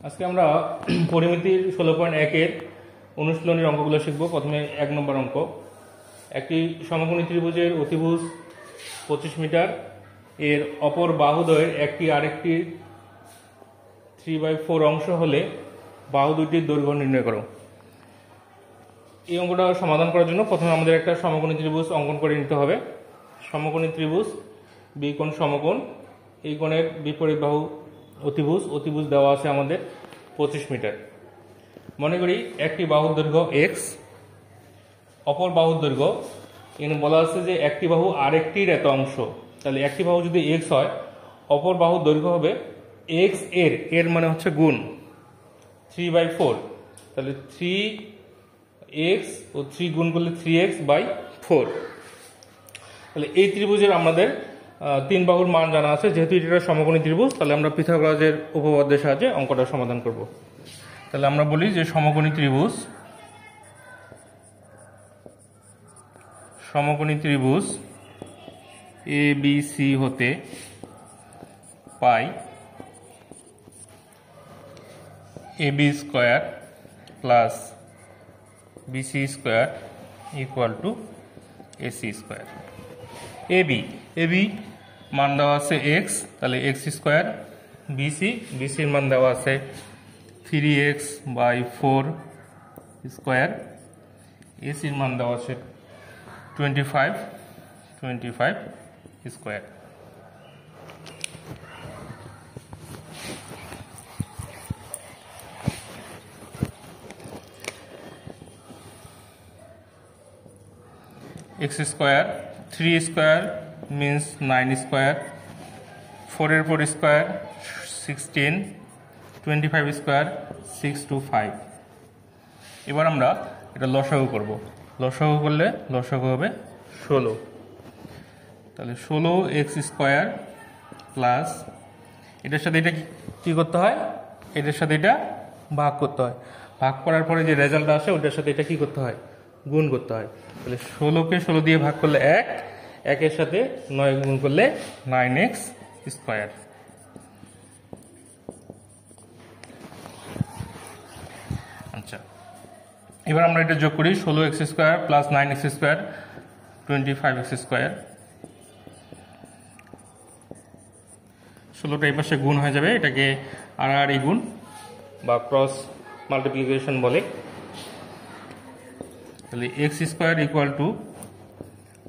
আজকে আমরা পরিমিতির 16.1 অনুশীলনীর অঙ্কগুলো শিখব। প্রথমে 1 নম্বর অঙ্ক। একটি সমকোণী ত্রিভুজের অতিভুজ 25 মিটার, এর অপর বাহুদ্বয়ের একটি আরেকটি 3/4 অংশ হলে বাহু দুটির দৈর্ঘ্য নির্ণয় করো। এই অঙ্কটা সমাধান করার জন্য প্রথমে আমাদের একটা সমকোণী ত্রিভুজ অঙ্কন করে নিতে হবে। সমকোণী ত্রিভুজ, বি কোণ সমকোণ, এই কোণের বিপরীত বাহু অতিভুজ দেওয়া আছে আমাদের 25 মিটার। মনে করি একটি বাহুর দৈর্ঘ্য এক্স, অপর বাহুর দৈর্ঘ্য, এখানে বলা আছে যে একটি বাহু আরেকটির এত অংশ। তাহলে একটি বাহু যদি এক্স হয়, অপর বাহুর দৈর্ঘ্য হবে এক্স এর মানে হচ্ছে গুণ 3/4। তাহলে 3x ও 3 গুণ করলে 3x/4। তাহলে এই ত্রিভুজের আমাদের 3 বাহুর মান জানা আছে। যেহেতু এটা সমকোণী ত্রিভুজ, তাহলে আমরা পিথাগোরাসের উপপাদ্যের সাহায্যে অঙ্কটা সমাধান করব। তাহলে আমরা বলি যে সমকোণী ত্রিভুজ এ বি সি হতে পাই ab square plus bc square equal to ac square. ab মান দেওয়া আছে x, তাহলে x স্কয়ার। bc মান দেওয়া আছে 3x/4 স্কয়ার। ac এর মান দেওয়া আছে 25 square. x square, 3 square means 9 square, 4 এর 4 স্কয়ার 16, 25 স্কয়ার 6 to 5। এবার আমরা এটা লসাগু করব। লসাগু করলে লসাগু হবে 16। তাহলে 16x স্কয়ার প্লাস, এটার সাথে এটা কি করতে হয়, এটার সাথে এটা ভাগ করতে হয়। ভাগ করার পরে যে রেজাল্টটা আসে ওটার সাথে এটা কি করতে হয়, গুণ করতে হয়। তাহলে 16কে 16 দিয়ে ভাগ করলে 1, 1-এর সাথে 9 গুণ করলে 9x স্কয়ার। আচ্ছা, এবার আমরা এটা যোগ করি। 16x square plus 9x square 25x square. 16টা এই পাশে গুণ হয়ে যাবে, এটাকে আর গুণ বা ক্রস মাল্টিপ্লিকেশন বলে। তাহলে x স্কয়ার ইকুয়াল টু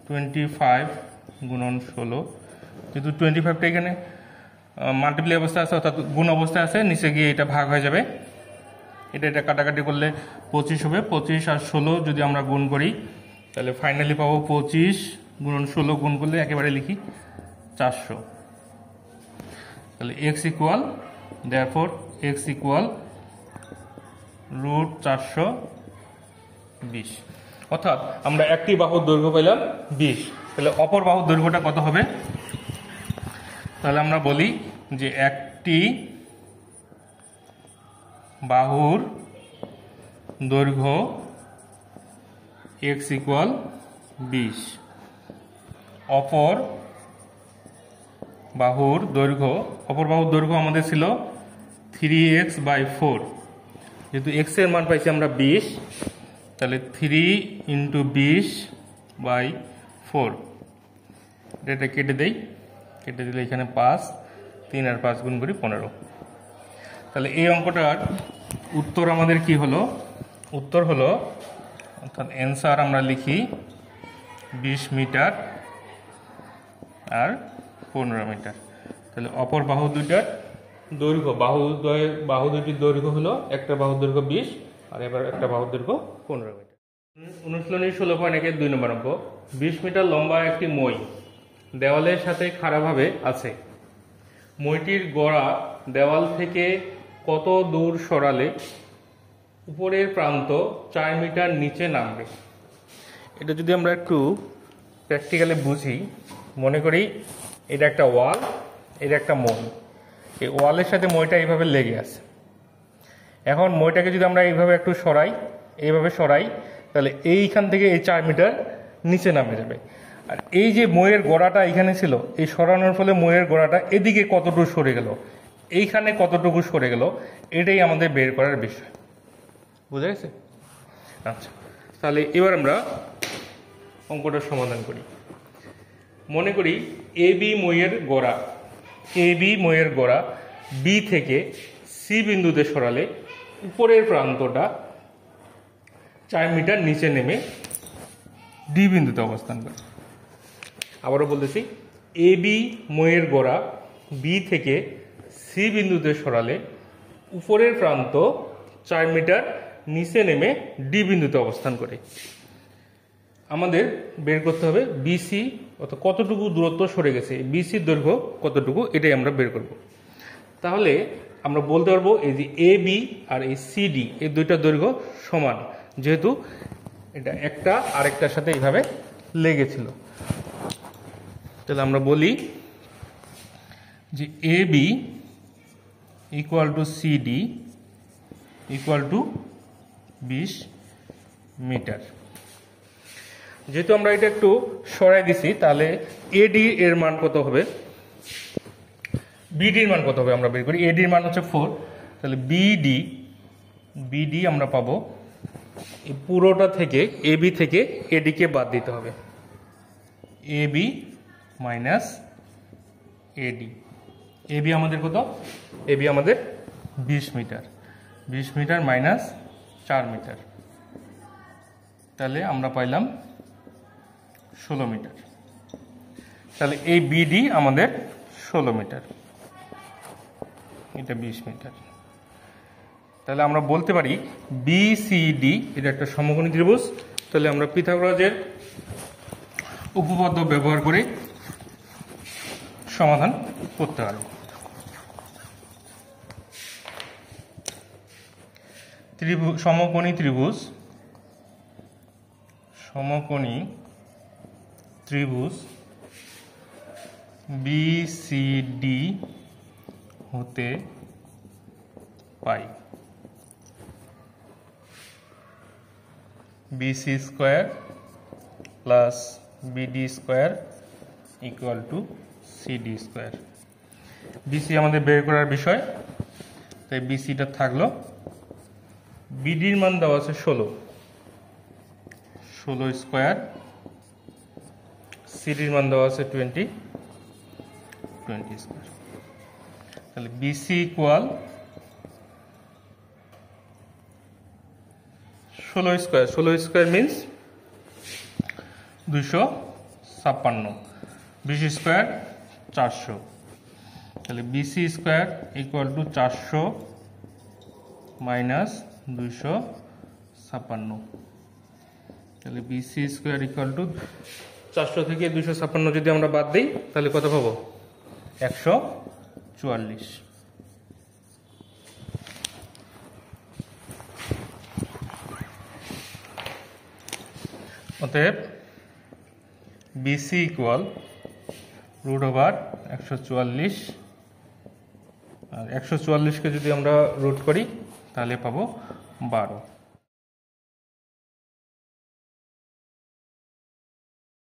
25 গুণন 16। যেহেতু 25টা এখানে মাল্টিপ্লাই অবস্থায় আছে, অর্থাৎ গুণ অবস্থায় আছে, নিচে গিয়ে এটা ভাগ হয়ে যাবে। এটা কাটাকাটি করলে 25 হবে। 25 আর 16 যদি আমরা গুণ করি তাহলে ফাইনালি পাবো 25 গুণন 16 গুণ করলে একেবারে লিখি 400। তাহলে x equal, therefore x equal √420। অর্থাৎ আমরা একটি বাহুর দৈর্ঘ্য পেলাম 20। তাহলে অপর বাহুর দৈর্ঘ্যটা কত হবে? তাহলে আমরা বলি যে একটি বাহুর দৈর্ঘ্য x ইকুয়াল 20, অপর বাহুর দৈর্ঘ্য আমাদের ছিল 3x/4। যেহেতু x এর মান পাইছি আমরা 20, তাহলে 3 × 20/4। এটা কেটে দিলে এখানে 5, 3 আর 5 গুণ করি 15। তাহলে এই অঙ্কটার উত্তর আমাদের কি হলো? উত্তর হলো, অর্থাৎ অ্যান্সার আমরা লিখি 20 মিটার আর 15 মিটার। তাহলে অপর বাহু দুইটার দৈর্ঘ্য, বাহু দুইটির দৈর্ঘ্য হলো, একটা বাহুর দৈর্ঘ্য 20 আর এবার একটা বাহুর দৈর্ঘ্য 15 মিটার। অনুশীলনী 16.1 2 নম্বর অঙ্ক। 20 মিটার লম্বা একটি মই দেওয়ালের সাথে খাড়াভাবে আছে। মইটির গোড়া দেওয়াল থেকে কত দূর সরালে উপরের প্রান্ত 4 মিটার নিচে নামবে? এটা যদি আমরা একটু প্র্যাকটিক্যালি বুঝি, মনে করি এটা একটা ওয়াল, এটা একটা মই। এই ওয়ালের সাথে মইটা এইভাবে লেগে আছে। এখন মইটাকে যদি আমরা এইভাবে একটু এইভাবে সরাই, তাহলে এইখান থেকে এই 4 মিটার নিচে নামে যাবে। আর এই যে মইয়ের গোড়াটা এখানে ছিল, এই সরানোর ফলে মইয়ের গোড়াটা এদিকে কতটুকু সরে গেল, এইখানে কতটুকু সরে গেল এটাই আমাদের বের করার বিষয়। বুঝা গেছে? আচ্ছা, তাহলে এবার আমরা অঙ্কটা সমাধান করি। মনে করি এবি মইয়ের গোড়া বি থেকে সি বিন্দুতে সরালে উপরের প্রান্তটা 4 মিটার নিচে নেমে ডি বিন্দুতে অবস্থান করে। আবারও বলতেছি, এবি মইয়ের গোড়া বি থেকে সি বিন্দুতে সরালে উপরের প্রান্ত 4 মিটার নিচে নেমে ডি বিন্দুতে অবস্থান করে। আমাদের বের করতে হবে বিসি, অর্থাৎ কতটুকু দূরত্ব সরে গেছে, বিসির দৈর্ঘ্য কতটুকু, এটাই আমরা বের করব। তাহলে আমরা বলতে পারবো এই যে এ বি আর এই সিডি এই দুইটা দৈর্ঘ্য সমান, যেহেতু এটা একটা আরেকটার সাথে এইভাবে লেগেছিল। তাহলে আমরা বলি যে A B equal to CD equal to 20 meter. যেহেতু আমরা এটা একটু সরাই দিছি, তাহলে এডি এর মান কত হবে, বিডির মান কত হবে আমরা বের করি। এডির মান হচ্ছে 4, তাহলে বিডি আমরা পাবো এই পুরোটা থেকে এবি থেকে এডিকে বাদ দিতে হবে, এবি মাইনাস এডি। এবি আমাদের কত, এবি আমাদের 20 মিটার, 20 মিটার মাইনাস 4 মিটার, তাহলে আমরা পাইলাম 16 মিটার। তাহলে এই বিডি আমাদের 16 মিটার, এটা 20 মিটার। তাহলে আমরা বলতে পারি বিসিডি এটা একটা সমকোণী ত্রিভুজ। তাহলে আমরা পিথাগোরাসের উপপাদ্য ব্যবহার করে সমাধান করতে পারব। সমকোণী ত্রিভুজ বিসিডি হতে পাই BC square plus BD square equal to CD square. BC আমাদের বের করার বিষয়, তাই বিসিটা থাকলো। বিডির মান দেওয়া আছে 16 স্কোয়ার, সিডির মান দেওয়া আছে 20 স্কোয়ার। তাহলে BC equal 16 square means 256, 20 square 400। তাহলে BC square equal to 400 minus 256। তাহলে বিসি স্কোয়ার ইকুয়াল টু 400 থেকে 256 যদি আমরা বাদ দিই তাহলে কত পাবো, 144। অতএব বিসি ইকুয়াল √144, আর 144কে যদি আমরা রুট করি তাহলে পাবো 12।